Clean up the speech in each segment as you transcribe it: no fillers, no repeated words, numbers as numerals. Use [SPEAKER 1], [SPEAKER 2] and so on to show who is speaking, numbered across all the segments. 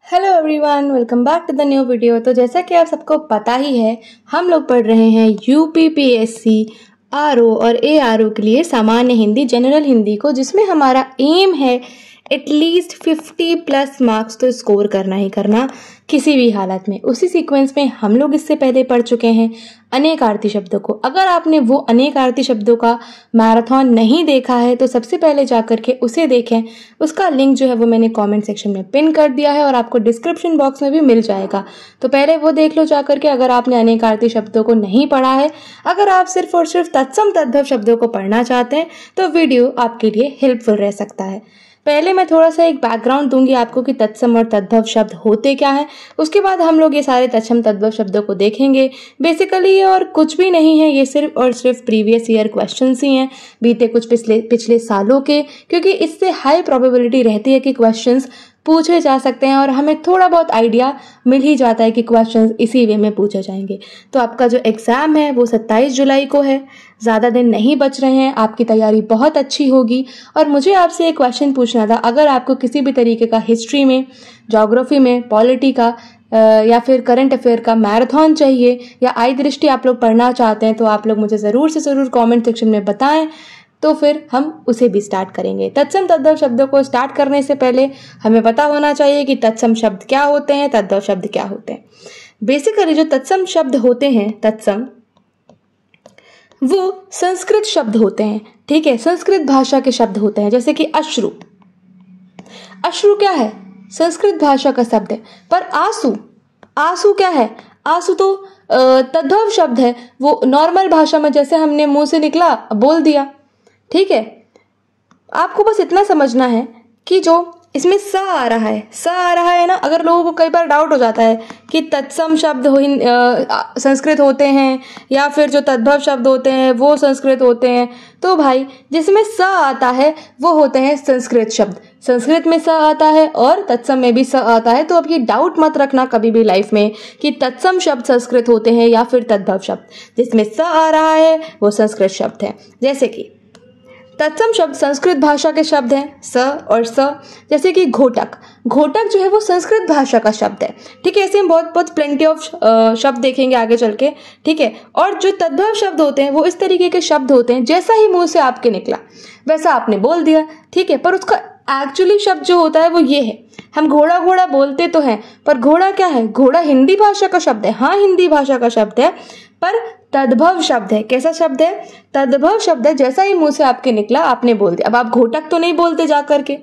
[SPEAKER 1] Hello everyone, welcome back to the new video. तो जैसा कि आप सबको पता ही है, हम लोग पढ़ रहे हैं यूपीपीएससी आरओ और एआरओ के लिए सामान्य हिंदी, जनरल हिंदी को, जिसमें हमारा एम है एटलीस्ट 50+ मार्क्स तो स्कोर करना ही करना किसी भी हालत में। उसी सीक्वेंस में हम लोग इससे पहले पढ़ चुके हैं अनेक आरती शब्दों को। अगर आपने वो अनेक आरती शब्दों का मैराथन नहीं देखा है तो सबसे पहले जाकर के उसे देखें। उसका लिंक जो है वो मैंने कमेंट सेक्शन में पिन कर दिया है और आपको डिस्क्रिप्शन बॉक्स में भी मिल जाएगा। तो पहले वो देख लो जाकर के, अगर आपने अनेक आरती शब्दों को नहीं पढ़ा है। अगर आप सिर्फ और सिर्फ तत्सम तद्भव शब्दों को पढ़ना चाहते हैं तो वीडियो आपके लिए हेल्पफुल रह सकता है। पहले मैं थोड़ा सा एक बैकग्राउंड दूंगी आपको कि तत्सम और तद्भव शब्द होते क्या हैं। उसके बाद हम लोग ये सारे तत्सम तद्भव शब्दों को देखेंगे। बेसिकली ये और कुछ भी नहीं है, ये सिर्फ और सिर्फ प्रीवियस ईयर क्वेश्चंस ही हैं, बीते कुछ पिछले सालों के, क्योंकि इससे हाई प्रोबेबिलिटी रहती है कि क्वेश्चंस पूछे जा सकते हैं और हमें थोड़ा बहुत आइडिया मिल ही जाता है कि क्वेश्चंस इसी वे में पूछे जाएंगे। तो आपका जो एग्ज़ाम है वो 27 जुलाई को है, ज़्यादा दिन नहीं बच रहे हैं, आपकी तैयारी बहुत अच्छी होगी। और मुझे आपसे एक क्वेश्चन पूछना था, अगर आपको किसी भी तरीके का हिस्ट्री में, ज्योग्राफी में, पॉलिटी का या फिर करंट अफेयर का मैराथन चाहिए या आई दृष्टि आप लोग पढ़ना चाहते हैं तो आप लोग मुझे ज़रूर से ज़रूर कॉमेंट सेक्शन में बताएं, तो फिर हम उसे भी स्टार्ट करेंगे। तत्सम तद्भव शब्दों को स्टार्ट करने से पहले हमें पता होना चाहिए कि तत्सम शब्द क्या होते हैं, तद्भव शब्द क्या होते हैं। बेसिकली जो तत्सम शब्द होते हैं, तत्सम, वो संस्कृत शब्द होते हैं। ठीक है, संस्कृत भाषा के शब्द होते हैं। जैसे कि अश्रु, अश्रु क्या है? संस्कृत भाषा का शब्द है। पर आंसू, आंसू क्या है? आंसू तो तद्भव शब्द है। वो नॉर्मल भाषा में जैसे हमने मुंह से निकला बोल दिया। ठीक है, आपको बस इतना समझना है कि जो इसमें स आ रहा है, स आ रहा है ना। अगर लोगों को कई बार डाउट हो जाता है कि तत्सम शब्द संस्कृत होते हैं या फिर जो तद्भव शब्द होते हैं वो संस्कृत होते हैं, तो भाई जिसमें स आता है वो होते हैं संस्कृत शब्द। संस्कृत में स आता है और तत्सम में भी स आता है। तो अब ये डाउट मत रखना कभी भी लाइफ में कि तत्सम शब्द संस्कृत होते हैं या फिर तद्भव शब्द। जिसमें स आ रहा है वो संस्कृत शब्द है। जैसे कि तत्सम शब्द संस्कृत भाषा के शब्द हैं, स और स। जैसे कि घोटक, घोटक जो है वो संस्कृत भाषा का शब्द है। ठीक है, ऐसे हम बहुत बहुत प्लेंटी ऑफ शब्द देखेंगे आगे चल के। ठीक है, और जो तद्भव शब्द होते हैं वो इस तरीके के शब्द होते हैं, जैसा ही मुंह से आपके निकला वैसा आपने बोल दिया। ठीक है, पर उसका एक्चुअली शब्द जो होता है वो ये है। हम घोड़ा घोड़ा बोलते तो हैं, पर घोड़ा क्या है? घोड़ा हिंदी भाषा का शब्द है। हाँ, हिंदी भाषा का शब्द है, पर तद्भव शब्द है। कैसा शब्द है? तद्भव शब्द है। जैसा ही मुंह से आपके निकला आपने बोल दिया। अब आप घोटक तो नहीं बोलते जा करके,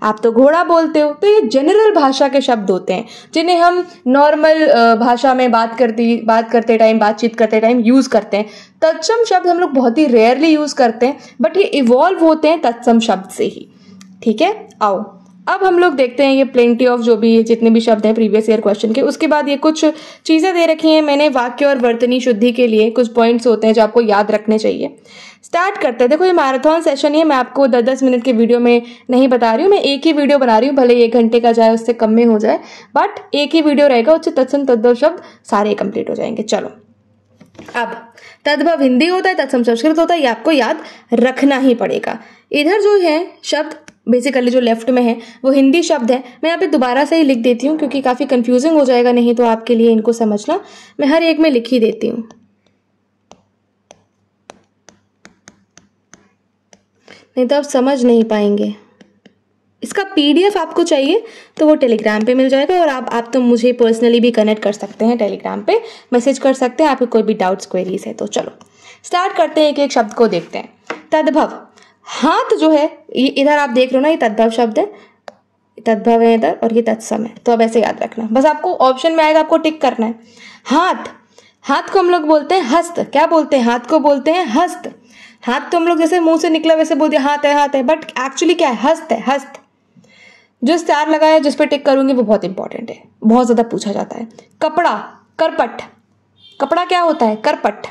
[SPEAKER 1] आप तो घोड़ा बोलते हो। तो ये जनरल भाषा के शब्द होते हैं जिन्हें हम नॉर्मल भाषा में बात करते टाइम, बातचीत करते टाइम यूज करते हैं। तत्सम शब्द हम लोग बहुत ही रेयरली यूज करते हैं, बट ये इवॉल्व होते हैं तत्सम शब्द से ही। ठीक है, आओ अब हम लोग देखते हैं ये प्लेंटी ऑफ जो भी जितने भी शब्द हैं प्रीवियस ईयर क्वेश्चन के। उसके बाद ये कुछ चीज़ें दे रखी हैं मैंने वाक्य और वर्तनी शुद्धि के लिए। कुछ पॉइंट्स होते हैं जो आपको याद रखने चाहिए। स्टार्ट करते हैं। देखो, ये मैराथन सेशन ही है, मैं आपको 10-10 मिनट के वीडियो में नहीं बता रही हूँ। मैं एक ही वीडियो बना रही हूँ, भले 1 घंटे का जाए उससे कम में हो जाए, बट एक ही वीडियो रहेगा, उससे तत्सम तद्भव शब्द सारे कंप्लीट हो जाएंगे। चलो, अब तद्भव हिंदी होता है, तत्सम संस्कृत होता है, ये आपको याद रखना ही पड़ेगा। इधर जो है शब्द बेसिकली जो लेफ्ट में है वो हिंदी शब्द है। मैं यहाँ पे दोबारा से ही लिख देती हूँ क्योंकि काफ़ी कंफ्यूजिंग हो जाएगा नहीं तो आपके लिए इनको समझना। मैं हर एक में लिख ही देती हूँ, नहीं तो आप समझ नहीं पाएंगे। इसका PDF आपको चाहिए तो वो टेलीग्राम पे मिल जाएगा, और आप तो मुझे पर्सनली भी कनेक्ट कर सकते हैं, टेलीग्राम पे मैसेज कर सकते हैं आपको कोई भी डाउट्स क्वेरीज है तो। चलो स्टार्ट करते हैं, एक एक शब्द को देखते हैं। तद्भव, हाथ जो है ये इधर आप देख रहे हो ना, ये तद्भव शब्द है, तद्भव है इधर, और ये तत्सम है। तो अब ऐसे याद रखना, बस आपको ऑप्शन में आएगा, आपको टिक करना है। हाथ, हाथ को हम लोग बोलते हैं हस्त। क्या बोलते हैं? हाथ को बोलते हैं हस्त। हाथ तो हम लोग जैसे मुंह से निकला वैसे बोल दिया हाथ है, हाथ है, बट एक्चुअली क्या है? हस्त है, हस्त। जो स्टार लगा है जिस पे टिक करूंगी वो बहुत इंपॉर्टेंट है, बहुत ज्यादा पूछा जाता है। कपड़ा, करपट, कपड़ा क्या होता है? करपट,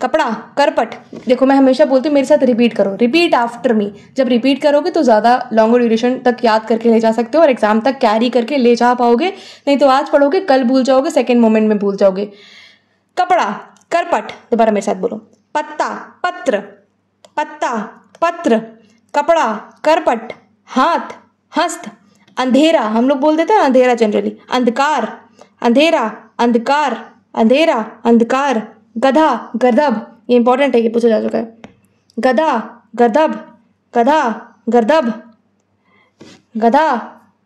[SPEAKER 1] कपड़ा, करपट। देखो मैं हमेशा बोलती हूँ मेरे साथ रिपीट करो, रिपीट आफ्टर मी। जब रिपीट करोगे तो ज़्यादा लॉन्ग ड्यूरेशन तक याद करके ले जा सकते हो और एग्जाम तक कैरी करके ले जा पाओगे। नहीं तो आज पढ़ोगे कल भूल जाओगे, सेकेंड मोमेंट में भूल जाओगे। कपड़ा, करपट, दोबारा मेरे साथ बोलो। पत्ता, पत्र, पत्ता, पत्र, कपड़ा, करपट, हाथ, हस्त, अंधेरा, हम लोग बोल देते हैं अंधेरा जनरली, अंधकार, अंधेरा, अंधकार, अंधेरा, अंधकार। गधा, गर्दभ, ये इंपॉर्टेंट है, ये पूछा जा चुका है। गधा, गर्दभ, गधा, गर्दभ, गधा,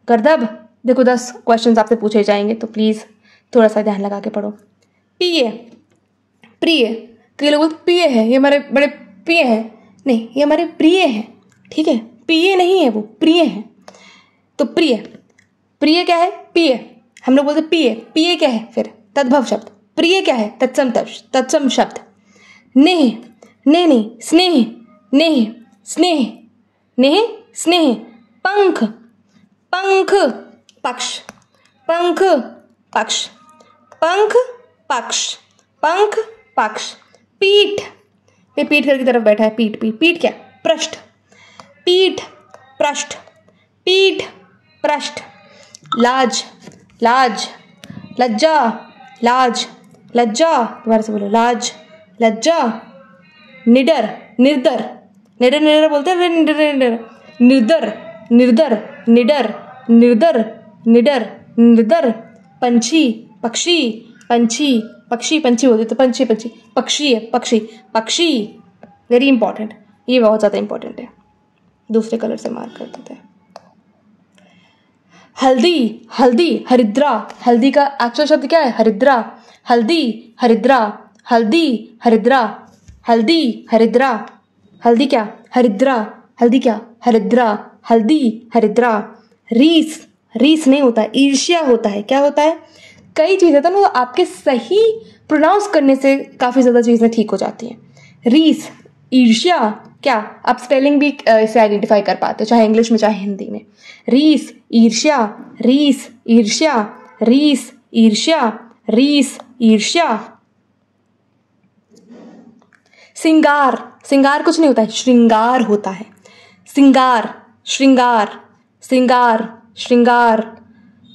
[SPEAKER 1] गर्दभ। देखो 10 क्वेश्चंस आपसे पूछे जाएंगे, तो प्लीज थोड़ा सा ध्यान लगा के पढ़ो। प्रिय, प्रिय, कई लोग बोलते प्रिय है, ये हमारे बड़े प्रिय है, नहीं ये हमारे प्रिय है, ठीक है, प्रिय नहीं है वो, प्रिय है। तो प्रिय, प्रिय क्या है? प्रिय, हम लोग बोलते प्रिय, प्रिय क्या है? फिर तद्भव शब्द। प्रिय क्या है? तत्सम शब्द। नेह, नेह नहीं, स्नेह, नेह, स्नेह, नेह, स्नेह। पंख, पंख, पक्ष, पंख, पक्ष, पंख, पक्ष, पंख, पक्ष। पीठ, ये पीठ करके तरफ बैठा है, पीठ, पीठ, पीठ क्या? पृष्ठ, पीठ, पृष्ठ, पीठ, पृष्ठ। लाज, लाज, लज्जा, लाज, लज्जा, दोबारा से बोलो, लाज, लज्जा। निडर, निर्दर, निडर, निडर बोलते हैं, निडर, निडर, निर्दर, निर्दर, निडर, निर्दर, निडर, निर्दर। पंछी, पक्षी, पंछी, पक्षी, पंछी बोलते तो पंछी, पंछी, पक्षी है, पक्षी, पक्षी। वेरी इंपॉर्टेंट, ये बहुत ज़्यादा इंपॉर्टेंट है, दूसरे कलर से मार्क कर देते हैं। हल्दी, हल्दी, हरिद्रा, हल्दी का एक्चुअल शब्द क्या है? हरिद्रा, हल्दी, हरिद्रा, हल्दी, हरिद्रा, हल्दी, हरिद्रा, हल्दी क्या? हरिद्रा, हल्दी क्या? हरिद्रा, हल्दी, हरिद्रा। रीस, रीस नहीं होता है, ईर्ष्या होता है। क्या होता है? कई चीज़ें होता है ना, आपके सही प्रोनाउंस करने से काफ़ी ज़्यादा चीज़ें ठीक हो जाती हैं। रीस, ईर्ष्या क्या? आप स्पेलिंग भी इसे आइडेंटिफाई कर पाते हो, चाहे इंग्लिश में चाहे हिंदी में। रीस, ईर्ष्या, रीस, ईर्ष्या, रीस, ईर्ष्या, रीस, ईर्ष्या। सिंगार, सिंगार कुछ नहीं होता है, श्रृंगार होता है। सिंगार, श्रृंगार, सिंगार, श्रृंगार,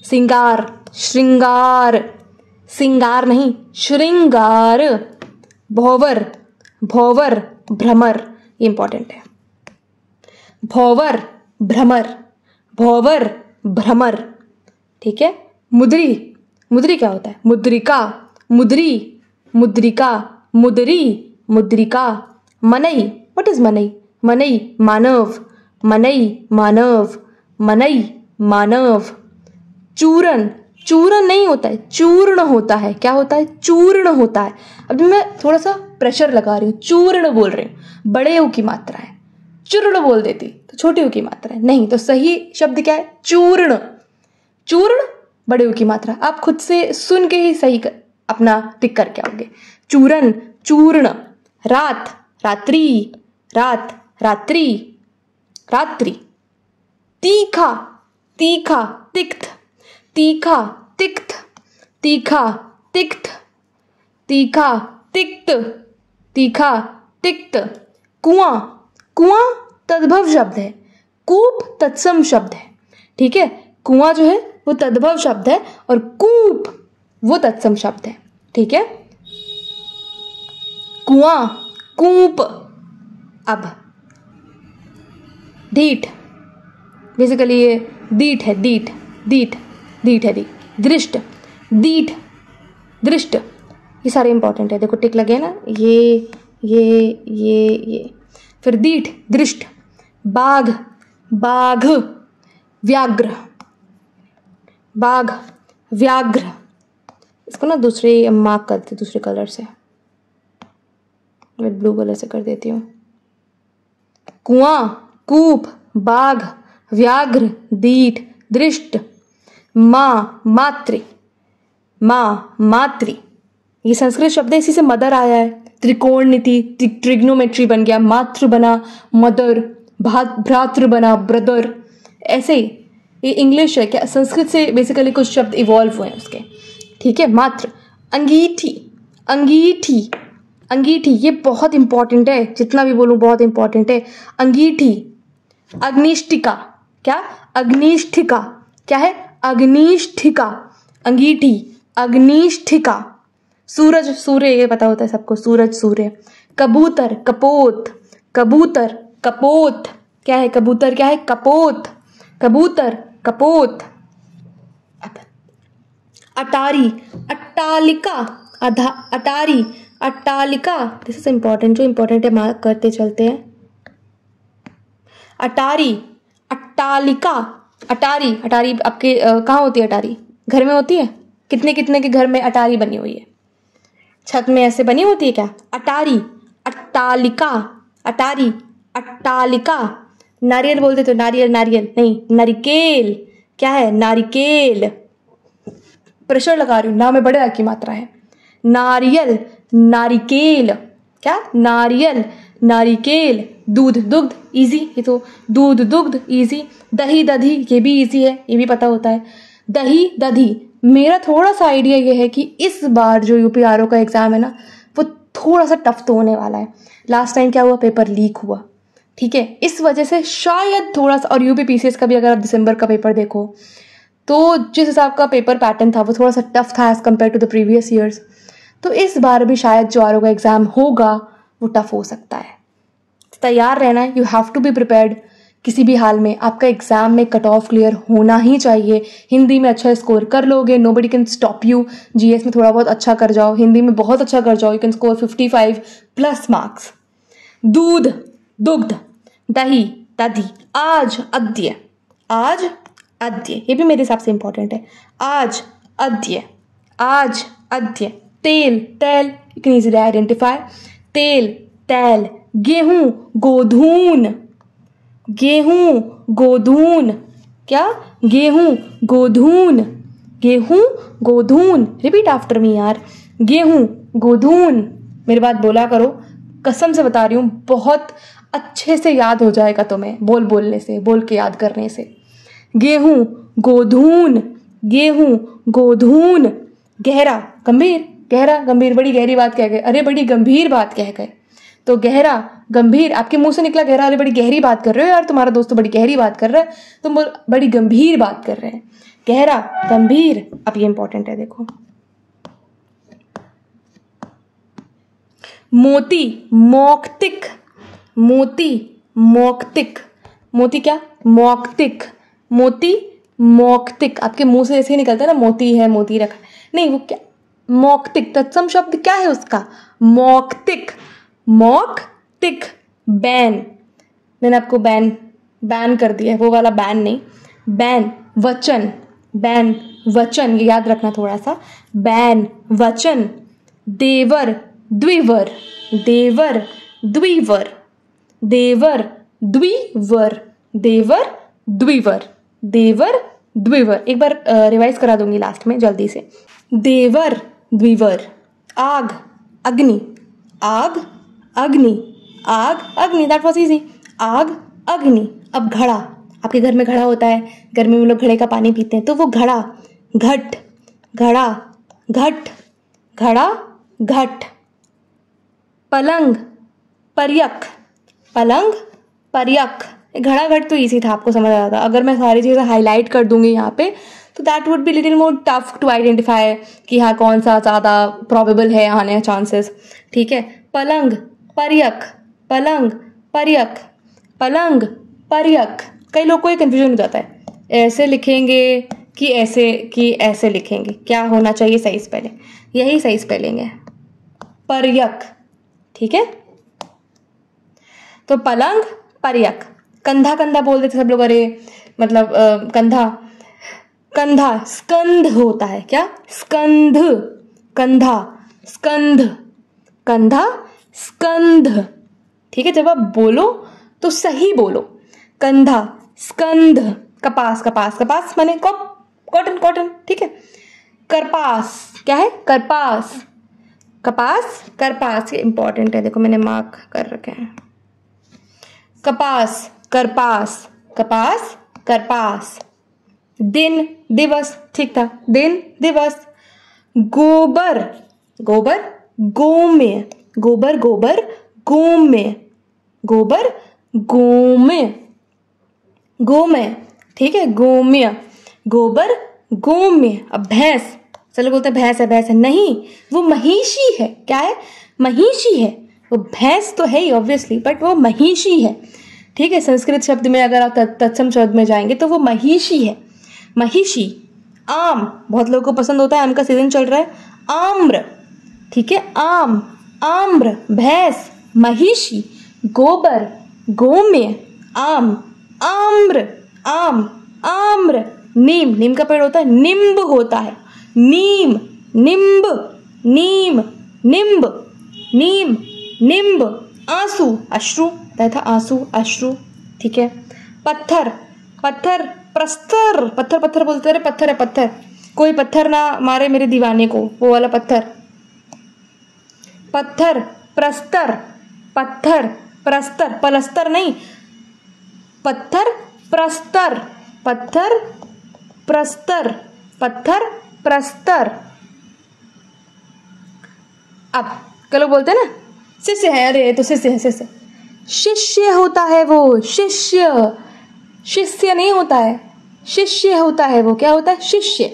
[SPEAKER 1] सिंगार, श्रृंगार, सिंगार नहीं, श्रृंगार। भौवर, भौवर, भ्रमर, ये इंपॉर्टेंट है। भौवर, भ्रमर, भौवर, भ्रमर, ठीक है। मुद्री, मुद्री क्या होता है? मुद्रिका, मुद्री, मुद्रिका, मुद्री, मुद्रिका। मनई, व्हाट इज मनई? मनई, मानव, मनई, मानव, मनई, मानव। चूरन, चूरन नहीं होता है, चूर्ण होता है। क्या होता है? चूर्ण होता है। अभी मैं थोड़ा सा प्रेशर लगा रही हूँ, चूर्ण बोल रही हूँ, बड़े ऊ की मात्रा है। चूर्ण बोल देती तो छोटे ऊ की मात्रा है, नहीं तो सही शब्द क्या है? चूर्ण, चूर्ण, बड़े ऊ की मात्रा। आप खुद से सुन के ही सही अपना टिक करके आओगे। चूरन, चूर्ण। रात, रात्रि, रात, रात्रि, रात्रि। तीखा, तीखा, तिक्त, तीखा, तिक्त, तीखा, तिक्त, तीखा, तिक्त, तीखा, तिक्त। कुआं, कुआं तद्भव शब्द है, कूप तत्सम शब्द है, ठीक है। कुआं जो है वो तद्भव शब्द है और कूप वो तत्सम शब्द है, ठीक है। कुआं, कूप। अब डीठ, बेसिकली ये दीठ है, दीठ, दीठ, दीठ है, दीठ। दृष्ट, दीठ, दृष्ट, ये सारे इंपॉर्टेंट है। देखो टिक लगे ना, ये फिर दीठ, दृष्ट। बाघ, बाघ, व्याघ्र, बाघ, व्याघ्र। इसको ना दूसरे मार्क करते, दूसरे कलर से, मैं ब्लू कलर से कर देती हूँ। कुआं, कूप, बाघ, व्याघ्र, दीठ, दृष्ट। माँ, मातृ, माँ, मातृ, ये संस्कृत शब्द है, इसी से मदर आया है। त्रिकोण नीति, ट्रिग्नोमेट्री बन गया, मातृ बना मदर, भ्रातृ बना ब्रदर। ऐसे ही ये इंग्लिश है क्या, संस्कृत से बेसिकली कुछ शब्द इवॉल्व हुए हैं उसके, ठीक है। मातृ। अंगीठी, अंगीठी, अंगीठी, ये बहुत इंपॉर्टेंट है, जितना भी बोलूं बहुत इंपॉर्टेंट है। अंगीठी। अग्निष्ठिका, क्या? अग्निष्ठिका, क्या है? अग्निष्ठिका, अंगीठी, अग्निष्ठिका। सूरज, सूर्य, ये पता होता है सबको, सूरज, सूर्य। कबूतर, कपोत, कबूतर, कपोत, क्या है? कबूतर क्या है? कपोत, कबूतर, कपोत। अब अटारी, अट्टालिका, अटारी, अट्टालिका। दिस इज इंपॉर्टेंट, जो इंपॉर्टेंट है मार्क करते चलते हैं। अटारी, अट्टालिका, अटारी। अटारी आपके कहाँ होती है? अटारी घर में होती है? कितने कितने के घर में अटारी बनी हुई है? छत में ऐसे बनी होती है क्या? अटारी, अट्टालिका, अटारी, अट्टालिका। नारियल बोलते तो नारियल, नारियल नहीं, नारिकेल। क्या है? नारिकेल। प्रेशर लगा रही हूं ना, में बड़े आ की मात्रा है। नारियल, नारिकेल। क्या? नारियल, नारिकेल। दूध, दुग्ध इजी, ये तो दूध दुग्ध इजी। दही, दधी, ये भी इजी है, ये भी पता होता है। दही, दधी। मेरा थोड़ा सा आइडिया ये है कि इस बार जो यूपीआरओ का एग्जाम है ना, वो थोड़ा सा टफ तो होने वाला है। लास्ट टाइम क्या हुआ? पेपर लीक हुआ, ठीक है, इस वजह से शायद थोड़ा सा। और यूपी पीसीएस का भी अगर आप दिसंबर का पेपर देखो तो जिस हिसाब का पेपर पैटर्न था वो थोड़ा सा टफ था as compare to the previous years. तो इस बार भी शायद जो आरओ का एग्जाम होगा वो टफ हो सकता है। तैयार रहना है, you have to be prepared. किसी भी हाल में आपका एग्जाम में कट ऑफ क्लियर होना ही चाहिए। हिंदी में अच्छा स्कोर कर लोगे, nobody can stop you. GS में थोड़ा बहुत अच्छा कर जाओ, हिंदी में बहुत अच्छा कर जाओ, यू कैन स्कोर 55+ मार्क्स। दूध, दुग्ध, दही, दधी। आज, अद्य, आज, अद्य, ये भी मेरे हिसाब से इंपॉर्टेंट है। आज, अद्य, आज, अद्य। तेल, तेल, यू कैन इजीली आइडेंटिफाई। तेल, तेल। गेहूं, गोधून, गेहूं, गोधून। क्या? गेहूं, गोधून, गेहूं, गोधून। रिपीट आफ्टर मी यार। गेहूं, गोधून। मेरी बात बोला करो, कसम से बता रही हूं, बहुत अच्छे से याद हो जाएगा तुम्हें, बोलने से, बोल के याद करने से। गेहूं, गोधून, गेहूं, गोधून। गहरा, गंभीर, गहरा, गंभीर, बड़ी गहरी बात कह गए। अरे बड़ी गंभीर बात कह गए। तो गहरा, गंभीर, आपके मुंह से निकला गहरा। अरे बड़ी गहरी बात कर रहे हो यार, तुम्हारा दोस्त तो बड़ी गहरी बात कर रहा है, तुम बड़ी गंभीर बात कर रहे हैं। गहरा, गंभीर। अब ये इंपॉर्टेंट है, देखो। मोती, मौक्तिक, मोती, मौक्तिक। मोती क्या? मौक्तिक, मोती, मौक्तिक। आपके मुंह से ऐसे ही निकलता है ना, मोती है, मोती रखा, नहीं वो क्या? मौक्तिक। तत्सम शब्द क्या है उसका? मौक्तिक, मौक्तिक। बैन, मैंने आपको बैन कर दिया है, वो वाला बैन नहीं, बैन। वचन, बैन, वचन, ये याद रखना थोड़ा सा। बैन, वचन। देवर, द्विवर, देवर, द्विवर, देवर, द्विवर, देवर, द्विवर, देवर, द्विवर। एक बार रिवाइज करा दूंगी लास्ट में जल्दी से। देवर, द्विवर। आग, अग्नि, आग, अग्नि, आग, अग्नि। That was easy. आग, अग्नि। अब घड़ा, आपके घर में घड़ा होता है, गर्मी में लोग घड़े का पानी पीते हैं, तो वो घड़ा। घट, घड़ा, घट, घड़ा, घट। पलंग, पर्यक, पलंग, पर्यक। घड़ा घट तो इजी था, आपको समझ आ रहा था। अगर मैं सारी चीज़ें हाईलाइट कर दूंगी यहाँ पे तो that would be little more tough to identify कि हाँ कौन सा ज़्यादा प्रोबेबल है आने चांसेस। ठीक है, पलंग, पर्यक, पलंग, पर्यक, पलंग, पर्यक। कई लोग को ये कन्फ्यूजन हो जाता है, ऐसे लिखेंगे कि ऐसे लिखेंगे, क्या होना चाहिए सही स्पेलिंग? यही सही स्पेलिंग है, पर्यक। ठीक है, तो पलंग, पर्यक। कंधा, कंधा बोल देते सब लोग, अरे मतलब कंधा, कंधा स्कंध होता है। क्या? स्कंध, कंधा, स्कंध, कंधा, स्कंध। ठीक है, जब आप बोलो तो सही बोलो। कंधा, स्कंध। कपास, कपास, कपास माने कॉटन, कॉटन। ठीक है, करपास, क्या है? करपास, कपास, करपास। ये इंपॉर्टेंट है, देखो मैंने मार्क कर रखे हैं। कपास, करपास, कपास, करपास। दिन, दिवस, ठीक था, दिन, दिवस। गोबर, गोबर, गोम्य, गोबर, गोबर, गोम्य, गोबर, गोम्य, गोमय। ठीक है, गोम्य, गोबर, गोम्य। अब भैंस, चलो बोलते हैं भैंस है, भैंस है, नहीं वो महिषी है। क्या है? महिषी है। वो भैंस तो है ही ऑब्वियसली, बट वो महिषी है। ठीक है, संस्कृत शब्द में अगर आप तत्सम शब्द में जाएंगे तो वो महिषी है। महिषी, आम, बहुत लोगों को पसंद होता है, आम का सीजन चल रहा है, आम्र, ठीक है, आम, आम्र, भैंस, महिषी, गोबर, गोमेय, आम, आम्र, आम, आम्र, नीम, नीम का पेड़ होता है, निम्ब होता है, नीम, निम्ब, नीम, निम्ब, नीम, निम्ब, आंसू, अश्रु, था आंसू, अश्रु, ठीक है, पत्थर, पत्थर, प्रस्तर, पत्थर, पत्थर बोलते रहे, पत्थर है पत्थर, कोई पत्थर ना मारे मेरे दीवाने को, वो वाला पत्थर, पत्थर, प्रस्तर, पत्थर, प्रस्तर, पलस्तर नहीं, पत्थर, प्रस्तर, पत्थर, प्रस्तर, पत्थर, प्रस्तर। अब कल लोग बोलते हैं ना शिष्य है, अरे तो शिष्य है, शिष्य, शिष्य होता है वो, शिष्य, शिष्य नहीं होता है, शिष्य होता है वो, क्या होता है, शिष्य,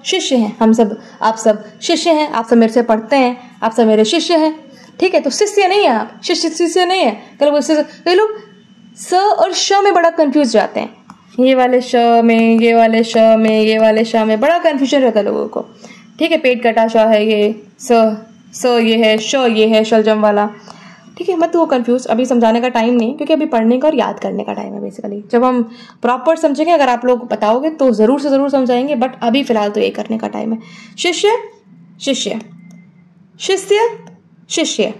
[SPEAKER 1] शिष्य हैं हम सब, आप सब शिष्य हैं, आप सब मेरे से पढ़ते हैं, आप सब मेरे शिष्य हैं, ठीक है, तो शिष्य नहीं है आप, शिष्य शिष्य नहीं है। कई लोग स और श में बड़ा कंफ्यूज जाते हैं, ये वाले श में, ये वाले श में, ये वाले श में बड़ा कंफ्यूजन रहता है लोगों को, ठीक है, पेट कटा श है ये, स ये है, श ये है, शलजम वाला, ठीक है, मत वो कंफ्यूज, अभी समझाने का टाइम नहीं, क्योंकि अभी पढ़ने का और याद करने का टाइम है बेसिकली, जब हम प्रॉपर समझेंगे, अगर आप लोग बताओगे तो ज़रूर से ज़रूर समझाएंगे, बट अभी फिलहाल तो ये करने का टाइम है। शिष्य, शिष्य, शिष्य, शिष्य,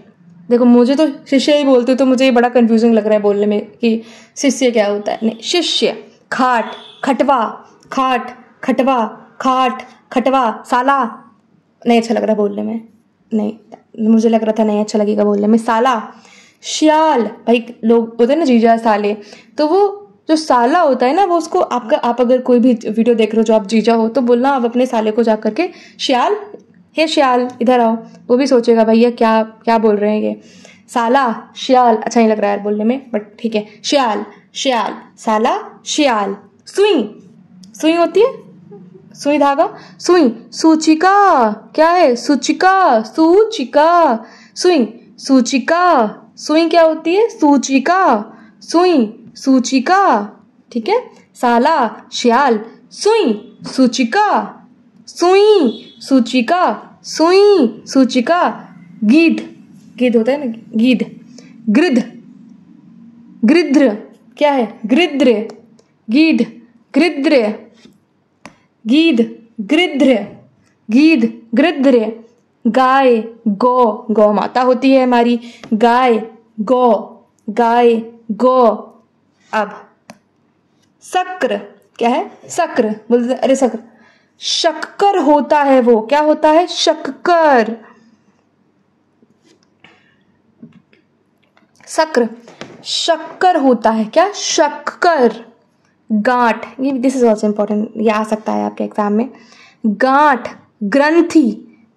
[SPEAKER 1] देखो मुझे तो शिष्य ही बोलते हो, तो मुझे ये बड़ा कंफ्यूजिंग लग रहा है बोलने में कि शिष्य क्या होता है, नहीं, शिष्य, खाट, खटवा, खाट, खटवा, खाट, खटवा, साला, नहीं अच्छा लग रहा बोलने में, नहीं, मुझे लग रहा था नहीं अच्छा लगेगा बोलने में, साला, श्याल, भाई लोग होते हैं ना जीजा साले, तो वो जो साला होता है ना, वो उसको आपका, आप अगर कोई भी वीडियो देख रहे हो जो आप जीजा हो, तो बोलना आप अपने साले को जा करके श्याल, हे श्याल इधर आओ, वो भी सोचेगा भैया क्या क्या बोल रहे हैं ये, साला, श्याल, अच्छा नहीं लग रहा है बोलने में, बट ठीक है, श्याल, श्याल, साला, श्याल, सुई, सुई होती है, सुई धागा, सुई, सूचिका, क्या है, सूचिका, सूचिका, सुई, सूचिका, सुई क्या होती है, सूचिका, सुई, सूचिका, ठीक है, साला, श्याल, सुई, सूचिका, सुई, सूचिका, सुई, सूचिका, गीध, गीध होता है ना, गीध, गृध, गृध्र, क्या है, गृध्र, गीध, गृध्र, गीध, गृध्र, गीध, गृध्र, गाय, गौ, गौ माता होती है हमारी, गाय, गौ, गाय, गौ। अब शक्र, क्या है, शक्र, बोलते अरे शक्र, शक्कर होता है वो, क्या होता है, शक्कर, शक्र, शक्कर होता है, क्या, शक्कर, गांठ, ये दिस इज ऑल्सो इंपॉर्टेंट, ये आ सकता है आपके एग्जाम में, गांठ, ग्रंथि,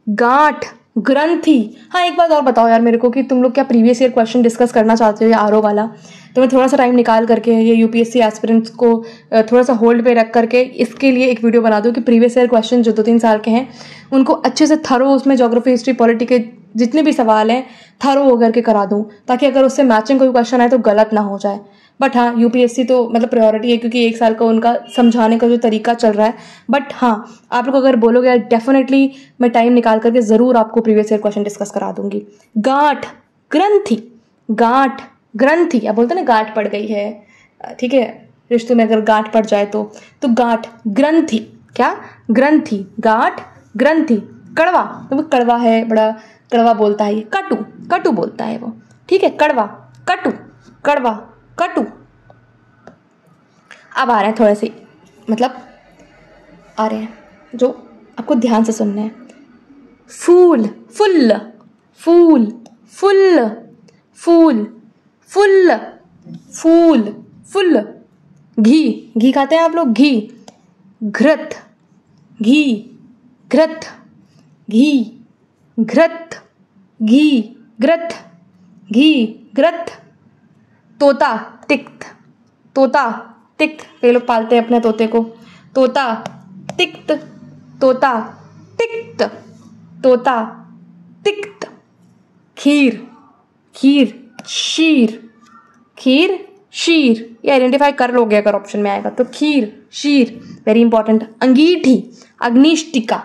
[SPEAKER 1] गांठ, ग्रंथि। हाँ एक बात और बताओ यार मेरे को कि तुम लोग क्या प्रीवियस ईयर क्वेश्चन डिस्कस करना चाहते हो, ये आरओ वाला, तो मैं थोड़ा सा टाइम निकाल करके ये यूपीएससी एस्पिरेंट्स को थोड़ा सा होल्ड पे रख करके इसके लिए एक वीडियो बना दूँ कि प्रीवियस ईयर क्वेश्चन जो 2-3 साल के हैं उनको अच्छे से थरो, उसमें ज्योग्राफी, हिस्ट्री, पॉलिटी के जितने भी सवाल हैं थरो होकर के करा दूँ, ताकि अगर उससे मैचिंग कोई क्वेश्चन आए तो गलत ना हो जाए। बट हाँ यूपीएससी तो मतलब प्रायोरिटी है, क्योंकि 1 साल का उनका समझाने का जो तरीका चल रहा है। बट हाँ आप लोग अगर बोलोगे यार डेफिनेटली मैं टाइम निकाल करके ज़रूर आपको प्रीवियस ईयर क्वेश्चन डिस्कस करा दूंगी। गांठ, ग्रंथि, गांठ, ग्रंथि, अब बोलते ना गांठ पड़ गई है, ठीक है, रिश्तों में अगर गांठ पड़ जाए तो गांठ, ग्रंथि, क्या, ग्रंथि, गांठ, ग्रंथि। कड़वा, तो कड़वा है, बड़ा कड़वा बोलता है, ये कटु, कटु बोलता है वो, ठीक है, कड़वा, कटु, कड़वा, कटु। अब आ रहे हैं थोड़े से, मतलब आ रहे हैं जो आपको ध्यान से सुनने हैं। फूल, फुल, फूल, फुल, फूल, फुल, फूल, फुल। घी, घी खाते हैं आप लोग, घी, घृत, घी, घृत, घी, घृत, घी, घृत, घी, घृत। तोता, तिक्त, तोता, तिक्त, कई लोग पालते हैं अपने तोते को, तोता, तिक्त, तोता, तिक्त, तोता, तिक्त। खीर, खीर, शीर, खीर, शीर, ये आइडेंटिफाई कर लोगे अगर ऑप्शन में आएगा तो। खीर, शीर, वेरी इंपॉर्टेंट। अंगीठी, अग्निष्टिका,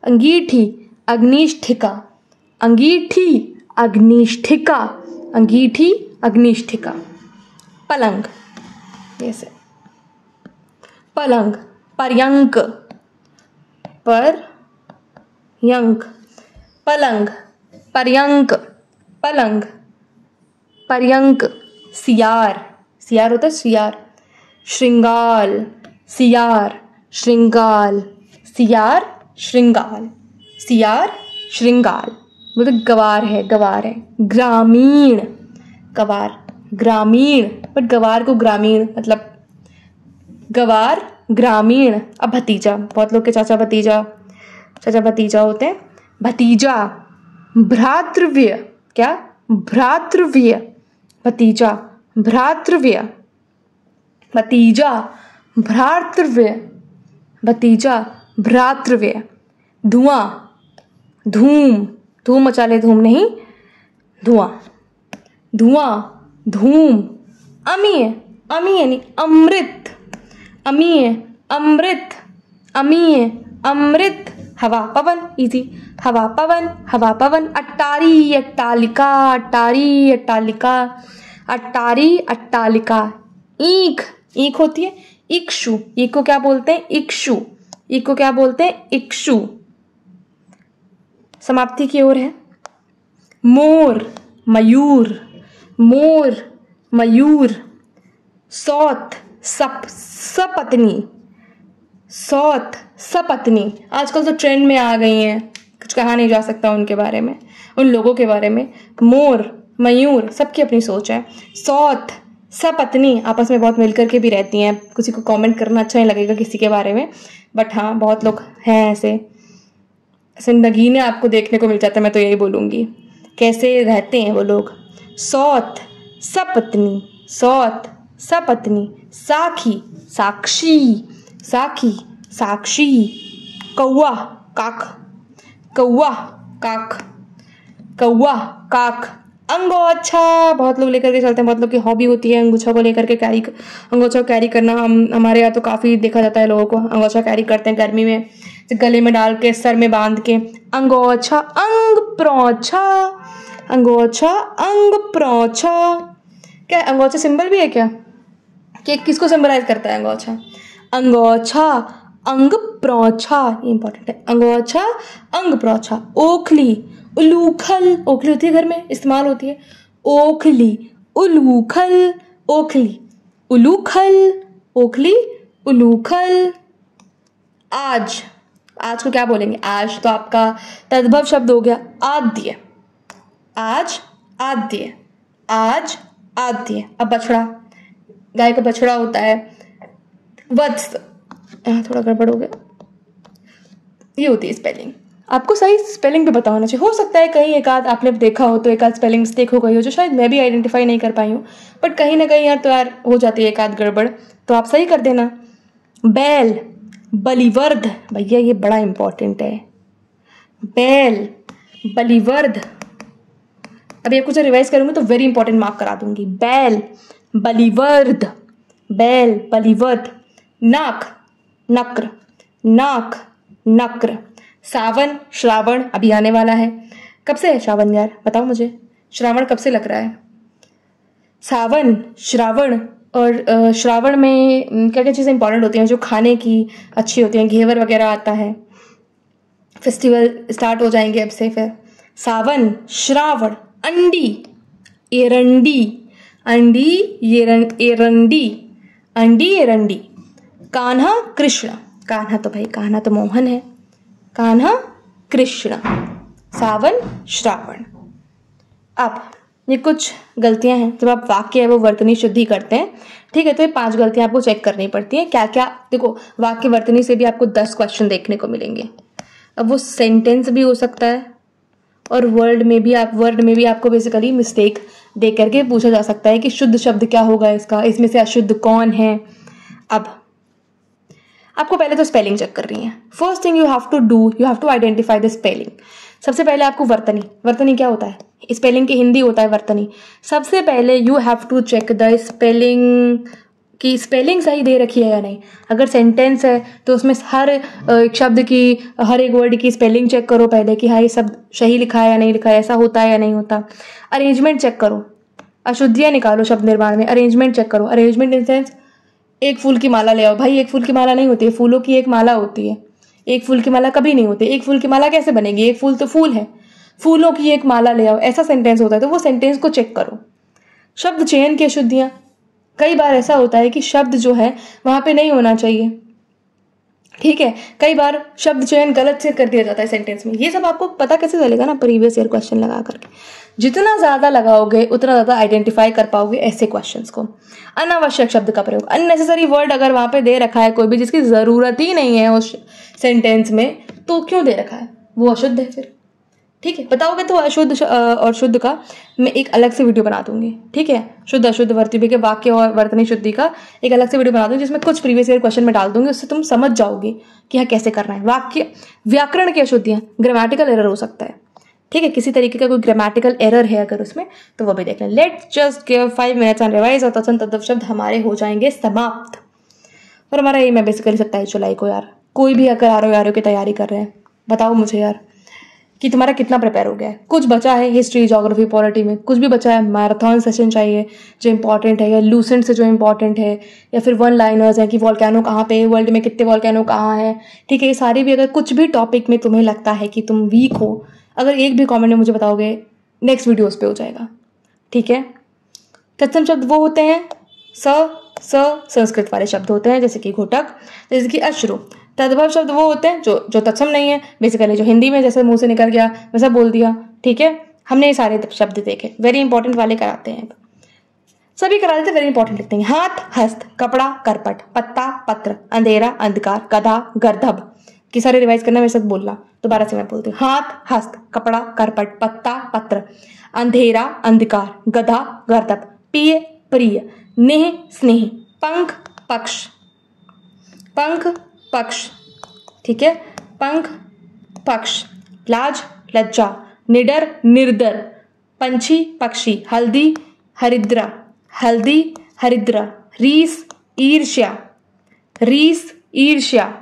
[SPEAKER 1] अंगीठी, अग्निष्ठिका, अंगीठी, अग्निष्ठिका, अंगीठी, अग्निष्ठिका। पलंग, ऐसे पलंग, पर्यंक, पर्यंक, पलंग, पर्यंक, पलंग, पर्यंक। सियार, सियार होता है सियार। श्रृंगाल, सियार, श्रृंगाल, सियार, श्रृंगाल, सियार, श्रृंगाल। मतलब गवार है, गवार है। ग्रामीण, गवार, ग्रामीण, बट गवार को ग्रामीण मतलब गवार, ग्रामीण। अब भतीजा, बहुत लोग के चाचा भतीजा होते हैं। भतीजा, भ्रातृव्य, क्या? भ्रातृव्य, भतीजा, भ्रातृव्य, भतीजा, भ्रातृव्य, भतीजा, भ्रातृव्य। धुआं, धूम, धूम मचा ले, धूम नहीं, धुआं, धुआं, धूम। अमीय, अमीय नहीं, अमृत, अमीय, अमृत, अमीय, अमृत। हवा, पवन, इजी, हवा, पवन, हवा, पवन। अट्टारी, अट्टालिका, अट्टारी, अट्टालिका, अट्टारी, अट्टालिका। ईख, ईख होती है इक्षु, ईख को क्या बोलते हैं? इक्षु, ईख को क्या बोलते हैं? इक्षु। समाप्ति की ओर है। मोर, मयूर, मोर, मयूर। सौत, सपत्नी, सौत, सपत्नी। आजकल तो ट्रेंड में आ गई हैं, कुछ कहा नहीं जा सकता उनके बारे में, उन लोगों के बारे में। मोर, मयूर, सबकी अपनी सोच है। सौत, सपत्नी आपस में बहुत मिलकर के भी रहती हैं। किसी को कमेंट करना अच्छा नहीं लगेगा किसी के बारे में, बट हाँ बहुत लोग हैं ऐसे, जिंदगी आपको देखने को मिल जाता है। मैं तो यही बोलूँगी, कैसे रहते हैं वो लोग। सौत, सपत्नी, सौत, सपत्नी। साखी, साक्षी, साखी, साक्षी। कौवा, काक, कौवा, काक, कौवा, काक। अंगोछा, बहुत लोग लेकर के चलते हैं, बहुत लोग की हॉबी होती है अंगूछा को लेकर के अंगोछा कैरी करना। हमारे यहाँ तो काफ़ी देखा जाता है लोगों को अंगोछा कैरी करते हैं गर्मी में, गले में डाल के, सर में बांध के। अंगोछा, अंग प्रोछा, अंगोछा, अंग प्रोछा। क्या अंगोछा सिंबल भी है क्या? कि किसको सिंबलाइज करता है अंगोछा? अंगोछा, अंग प्रोछा, ये इंपॉर्टेंट है। अंगोछा, अंग प्रोछा। ओखली, उलूखल, ओखली होती है घर में, इस्तेमाल होती है। ओखली, उलूखल, ओखली, उलूखल, ओखली, उलूखल। आज, आज को क्या बोलेंगे? आज तो आपका तद्भव शब्द हो गया आद्य। आज, आद्य, आज, आद्य। अब बछड़ा, गाय का बछड़ा होता है। वत्स, यहाँ थोड़ा गड़बड़ हो गया, ये होती है स्पेलिंग। आपको सही स्पेलिंग भी पता होना चाहिए। हो सकता है कहीं एक आध आपने देखा हो तो एक आध स्पेलिंग मिस्टेक हो गई हो जो शायद मैं भी आइडेंटिफाई नहीं कर पाई हूँ, बट कहीं ना कहीं यार तो यार हो जाती है एक आध गड़बड़, तो आप सही कर देना। बैल, बलिवर्ध, भैया ये बड़ा इंपॉर्टेंट है। बैल, बलिवर्ध। अभी आपको जो रिवाइज करूंगी तो वेरी इंपॉर्टेंट मार्क करा दूंगी। बैल, बलिवर्ध, बैल, बलिवर्ध। नाक, नक्र, नाक, नक्र। सावन, श्रावण अभी आने वाला है। कब से है श्रावण यार, बताओ मुझे, श्रावण कब से लग रहा है? सावन, श्रावण, और श्रावण में क्या क्या चीज़ें इंपॉर्टेंट होती हैं जो खाने की अच्छी होती हैं? घेवर वगैरह आता है, फेस्टिवल स्टार्ट हो जाएंगे अब से। फिर सावन, श्रावण। अंडी, एरंडी, अंडी, एरंडी, अंडी, एरंडी। कान्हा, कृष्ण, कान्हा तो भाई कान्हा तो मोहन है। कान्हा, कृष्ण। सावन, श्रावण। अब ये कुछ गलतियां हैं जब आप वाक्य है वो वर्तनी शुद्धि करते हैं, ठीक है? तो ये 5 गलतियां आपको चेक करनी पड़ती हैं। क्या क्या? देखो, वाक्य वर्तनी से भी आपको 10 क्वेश्चन देखने को मिलेंगे। अब वो सेंटेंस भी हो सकता है और वर्ड में भी आपको बेसिकली मिस्टेक दे करके पूछा जा सकता है कि शुद्ध शब्द क्या होगा इसका, इसमें से अशुद्ध कौन है। अब आपको पहले तो स्पेलिंग चेक कर रही है। First thing you have to do, you have to identify the spelling. सबसे पहले आपको वर्तनी, वर्तनी क्या होता है? स्पेलिंग की हिंदी होता है वर्तनी। सबसे पहले you have to check the spelling की स्पेलिंग सही दे रखी है या नहीं। अगर सेंटेंस है तो उसमें हर एक शब्द की, हर एक वर्ड की स्पेलिंग चेक करो पहले कि हाँ ये सब सही लिखा है या नहीं लिखा है, ऐसा होता है या नहीं होता। अरेंजमेंट चेक करो, अशुद्धियाँ निकालो शब्द निर्माण में। अरेंजमेंट चेक करो। अरेंजमेंट इन सेंस एक फूल की माला ले आओ, भाई एक फूल की माला नहीं होती है, फूलों की एक माला होती है। एक फूल की माला कभी नहीं होती। एक फूल की माला कैसे बनेगी? एक फूल तो फूल है, फूलों की एक माला ले आओ, ऐसा सेंटेंस होता है। तो वो सेंटेंस को चेक करो। शब्द चयन की अशुद्धियाँ, कई बार ऐसा होता है कि शब्द जो है वहां पे नहीं होना चाहिए, ठीक है। कई बार शब्द चयन गलत से कर दिया जाता है सेंटेंस में। ये सब आपको पता कैसे चलेगा ना? प्रीवियस ईयर क्वेश्चन लगा करके। जितना ज्यादा लगाओगे उतना ज्यादा आइडेंटिफाई कर पाओगे ऐसे क्वेश्चंस को। अनावश्यक शब्द का प्रयोग, अननेसेसरी वर्ड अगर वहां पे दे रखा है कोई भी जिसकी जरूरत ही नहीं है उस सेंटेंस में, तो क्यों दे रखा है? वो अशुद्ध है फिर, ठीक है। बताओगे तो अशुद्ध और शुद्ध का मैं एक अलग से वीडियो बना दूंगी, ठीक है। शुद्ध अशुद्ध वर्तनी के वाक्य और वर्तनी शुद्धि का एक अलग से वीडियो बना दूंगी, जिसमें कुछ प्रीवियस ईयर क्वेश्चन में डाल दूंगी। उससे तुम समझ जाओगे कि हाँ कैसे करना है। वाक्य व्याकरण की अशुद्धियां, ग्रामेटिकल एरर हो सकता है, ठीक है। किसी तरीके का कोई ग्रामेटिकल एरर है अगर उसमें, तो वो भी देख लें। Let's just give 5 minutes and revise. और तत्सम तद्भव शब्द हमारे हो जाएंगे समाप्त। और हमारा एम है बेसिकली 27 जुलाई को। यार कोई भी अगर RO की तैयारी कर रहे हैं, बताओ मुझे यार कि तुम्हारा कितना प्रिपेयर हो गया है। कुछ बचा है हिस्ट्री, ज्योग्राफी, पॉलिटी में, कुछ भी बचा है। मैराथन सेशन चाहिए जो इंपॉर्टेंट है, या लूसेंट से जो इंपॉर्टेंट है, या फिर वन लाइनर्स है कि वॉल्केनो कहाँ पे है, वर्ल्ड में कितने वॉल्केनो कहाँ है, ठीक है। ये सारी भी, अगर कुछ भी टॉपिक में तुम्हें लगता है कि तुम वीक हो, अगर एक भी कॉमेंट में मुझे बताओगे, नेक्स्ट वीडियो उस पर हो जाएगा, ठीक है। तत्सम शब्द वो होते हैं संस्कृत वाले शब्द होते हैं, जैसे कि घोटक, जैसे कि अश्रु। तद्भव शब्द वो होते हैं जो तत्सम नहीं है, बेसिकली जो हिंदी में जैसे मुंह से निकल गया वैसा बोल दिया, ठीक है। हमने ये सारे शब्द देखे, वेरी इंपॉर्टेंट वाले कराते हैं, सभी करा देते, वेरी इंपॉर्टेंट लिखते हैं। हाथ हस्त, कपड़ा करपट, पत्ता पत्र, अंधेरा अंधकार, गधा गर्दभ। कि सारे रिवाइज करना, मेरे साथ बोलना। दोबारा से मैं बोलती हूँ। हाथ हस्त, कपड़ा करपट, पत्ता पत्र, अंधेरा अंधकार, गधा गर्दभ, प्रिय प्रिय, नेह स्नेह, पंख पक्ष, पंख पक्ष, ठीक है। पंख पक्ष, लाज लज्जा, निडर निर्दर, पंछी पक्षी, हल्दी हरिद्रा, हल्दी हरिद्रा, रीस ईर्ष्या, रीस ईर्ष्या,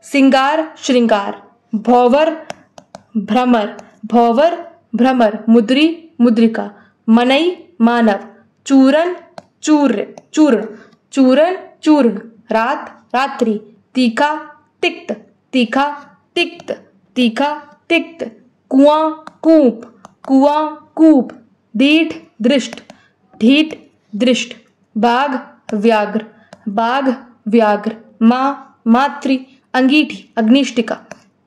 [SPEAKER 1] सिंगार श्रृंगार, भौवर भ्रमर, भौवर भ्रमर, मुद्री मुद्रिका, मनई मानव, चूरन चूर्य चूर्ण, चूरन चूर्ण, रात रात्रि, तीखा तिक्त, तीखा तिक्त, तीखा तिक्त, कुआं कूप, कुआं कूप, दीठ दृष्ट, ढीठ दृष्ट, बाघ व्याघ्र, बाघ व्याघ्र, माँ मातृ, अंगीठी अग्निष्टिका।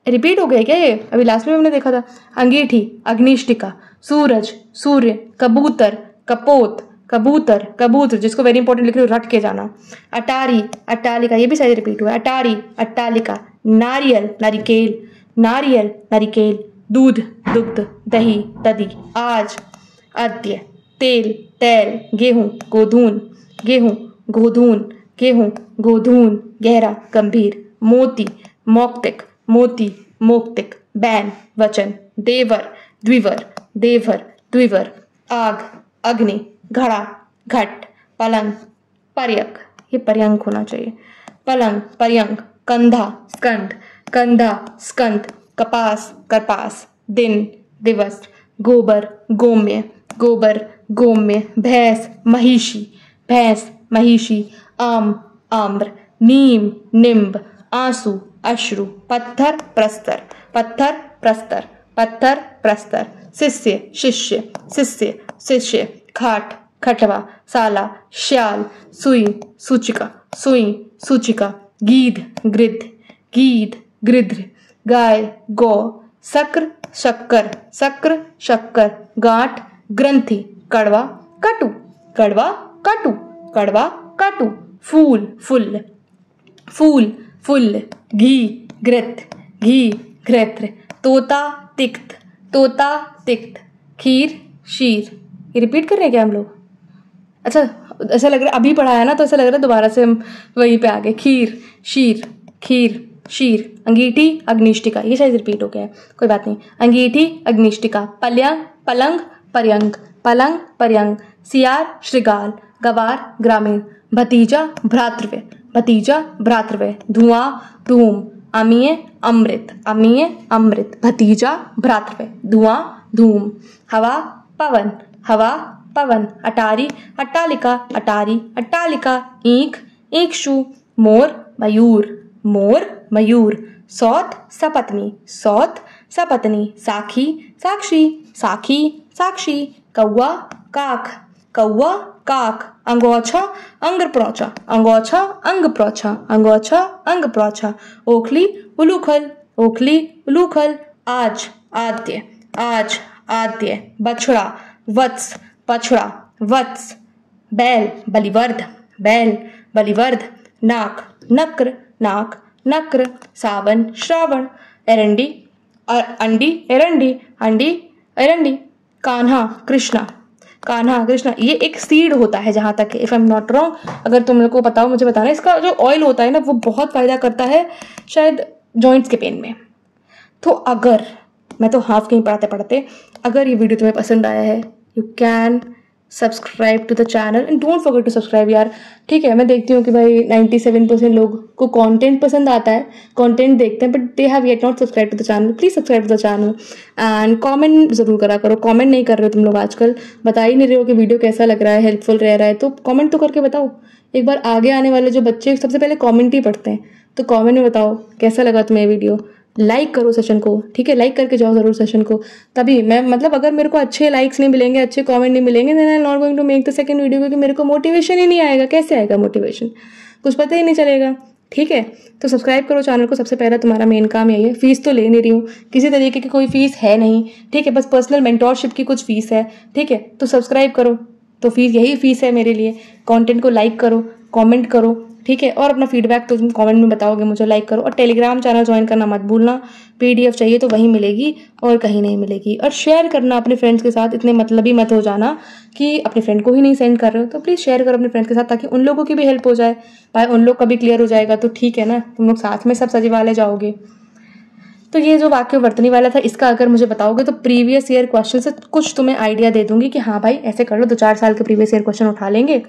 [SPEAKER 1] रिपीट हो गया क्या ये? अभी लास्ट में हमने देखा था। अंगीठी अग्निष्टिका, सूरज सूर्य, कबूतर कपोत, कबूतर कबूतर, जिसको वेरी इंपॉर्टेंट लिख रही हूँ, रट के जाना। अटारी अट्टालिका, ये भी शायद रिपीट हुआ है। अटारी अट्टालिका, नारियल नारिकेल, नारियल नारिकेल, दूध दुग्ध, दही दधी, आज अद्य, तेल तैल, गेहूं गोधून, गेहूं गोधून, गेहूं गोधून, गहरा गंभीर, मोती मौक्तिक, मोती मौक्तिक, बैन वचन, देवर द्विवर, देवर द्विवर, आग अग्नि, घड़ा घट, पलंग पर्यक, ये पर्यंक होना चाहिए, पलंग पर्यंक, कंधा स्कंध, कंधा स्कंध, कपास करपास, दिन दिवस, गोबर गोम्य, गोबर गोम्य, भैंस महिषी, भैंस महिषी, आम आम्र, नीम निम्ब, आंसू अश्रु, पत्थर प्रस्तर, पत्थर प्रस्तर, पत्थर प्रस्तर, शिष्य शिष्य, शिष्य शिष्य, खाट खटवा, साला श्याल, सुई सूचिका, सुई सूचिका, गीध गृद्ध, गीध गृध्र, गाय गौ, शक्र शक्कर, शक्र शक्कर, गांठ ग्रंथि, कड़वा कटु, कड़वा कटु, कड़वा कटु, फूल फुल्ल, फूल फुल्ल, घी घृत, घी घृत्र, तोता तिक्त, तोता तिक्त, खीर शीर। ये रिपीट कर रहे हैं क्या हम लोग? अच्छा, ऐसा लग रहा है अभी पढ़ा है ना, तो ऐसा लग रहा है दोबारा से हम वहीं पे आ गए। खीर शीर, खीर शीर, अंगीठी अग्निष्टिका, ये शायद रिपीट हो गया है, कोई बात नहीं। अंगीठी अग्निष्टिका, पलंग पलंग पर्यंक, पलंग पर्यंक। सियार श्रृगाल, गवार ग्रामीण। भतीजा भ्रातृव्य, भतीजा भ्रातृव्य। धुआं धूम, अमीय अमृत, अमीय अमृत। भतीजा भ्रातृव्य, धुआं धूम। हवा पवन, हवा पवन। अटारी अट्टालिका, अटारी अट्टालिका। ईख इक्षु। मोर मयूर, मोर मयूर। सौत सपत्नी, सौत सपत्नी। साखी साक्षी, साखी साक्षी। कौआ काक, कौआ काक। अंगोछा अंग प्रोछा, अंगोछा अंग प्रोछा, अंगोछा अंग प्रोछा। ओखली उलूखल, ओखली उलूखल। आज आद्य, आज आद्य। बछड़ा वत्स, बछड़ा वत्स। बैल बलिवर्ध, बैल बलिवर्ध। नाक नक्र, नाक नक्र। सावन श्रावण। एरंडी और अंडी एरंडी, अंडी एरंडी। कान्हा कृष्णा, कान्हा कृष्णा। ये एक सीड होता है जहां तक, if I am not wrong, अगर तुम लोग को पता हो मुझे बताना। इसका जो ऑयल होता है ना वो बहुत फायदा करता है शायद जॉइंट्स के पेन में। तो अगर मैं तो हाफ कहीं पढ़ाते पढ़ाते, अगर ये वीडियो तुम्हें पसंद आया है, you can subscribe to the channel and don't forget to subscribe यार। ठीक है, मैं देखती हूँ कि भाई 97% लोग को कंटेंट पसंद आता है, कंटेंट देखते हैं, but they have yet not subscribe to the channel. Please subscribe to the channel and comment जरूर करा करो। कमेंट नहीं कर रहे हो तुम लोग आजकल, बता ही नहीं रहे हो कि वीडियो कैसा लग रहा है, हेल्पफुल रह रहा है, तो कमेंट तो करके बताओ। एक बार आगे आने वाले जो बच्चे सबसे पहले कमेंट ही पढ़ते हैं, तो कमेंट में बताओ कैसा लगा तुम्हें वीडियो। लाइक करो सेशन को, ठीक है, लाइक करके जाओ जरूर सेशन को। तभी मैं, मतलब अगर मेरे को अच्छे लाइक्स नहीं मिलेंगे, अच्छे कमेंट नहीं मिलेंगे, then I am not going to make the second video, क्योंकि मेरे को मोटिवेशन ही नहीं आएगा। कैसे आएगा मोटिवेशन, कुछ पता ही नहीं चलेगा। ठीक है, तो सब्सक्राइब करो चैनल को। सबसे पहले तुम्हारा मेन काम यही है। फीस तो ले नहीं रही हूँ, किसी तरीके की कोई फीस है नहीं, ठीक है, बस पर्सनल मेंटोरशिप की कुछ फीस है, ठीक है, तो सब्सक्राइब करो। तो फीस यही फीस है मेरे लिए। कंटेंट को लाइक करो, कमेंट करो, ठीक है, और अपना फीडबैक तो तुम कमेंट में बताओगे मुझे, लाइक करो। और टेलीग्राम चैनल ज्वाइन करना मत भूलना। पीडीएफ चाहिए तो वहीं मिलेगी और कहीं नहीं मिलेगी। और शेयर करना अपने फ्रेंड्स के साथ, इतने मतलबी मत हो जाना कि अपने फ्रेंड को ही नहीं सेंड कर रहे हो। तो प्लीज़ शेयर करो अपने फ्रेंड्स के साथ, ताकि उन लोगों की भी हेल्प हो जाए। भाई उन लोग का भी क्लियर हो जाएगा, तो ठीक है ना, तुम लोग साथ में सब सचिवालय जाओगे। तो ये जो वाक्य वर्तनी वाला था, इसका अगर मुझे बताओगे तो प्रीवियस ईयर क्वेश्चन से कुछ तुम्हें आइडिया दे दूंगी कि हाँ भाई ऐसे कर लो। 2-4 साल के प्रीवियस ईयर क्वेश्चन उठा लेंगे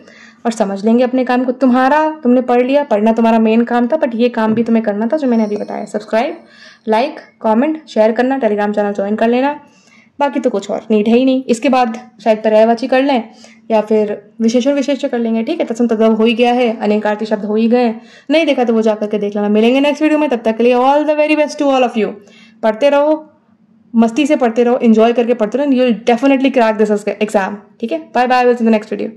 [SPEAKER 1] और समझ लेंगे अपने काम को। तुमने पढ़ लिया, पढ़ना तुम्हारा मेन काम था, बट ये काम भी तुम्हें करना था जो मैंने अभी बताया। सब्सक्राइब, लाइक, कमेंट, शेयर करना, टेलीग्राम चैनल ज्वाइन कर लेना। बाकी तो कुछ और नीड है ही नहीं। इसके बाद शायद पर्यायवाची कर लें या फिर विशेषण विशेष्य कर लेंगे। ठीक है, तत्सम तद्भव हो ही गया है, अनेकार्थी शब्द हो ही गए। नहीं देखा तो वो जाकर के देख लेना। मिलेंगे नेक्स्ट वीडियो में, तब तक के लिए all the very best to all of you. पढ़ते रहो, मस्ती से पढ़ते रहो, एंजॉय करके पढ़ते रहो, you will definitely crack this exam. ठीक है, bye bye, will see in the next video.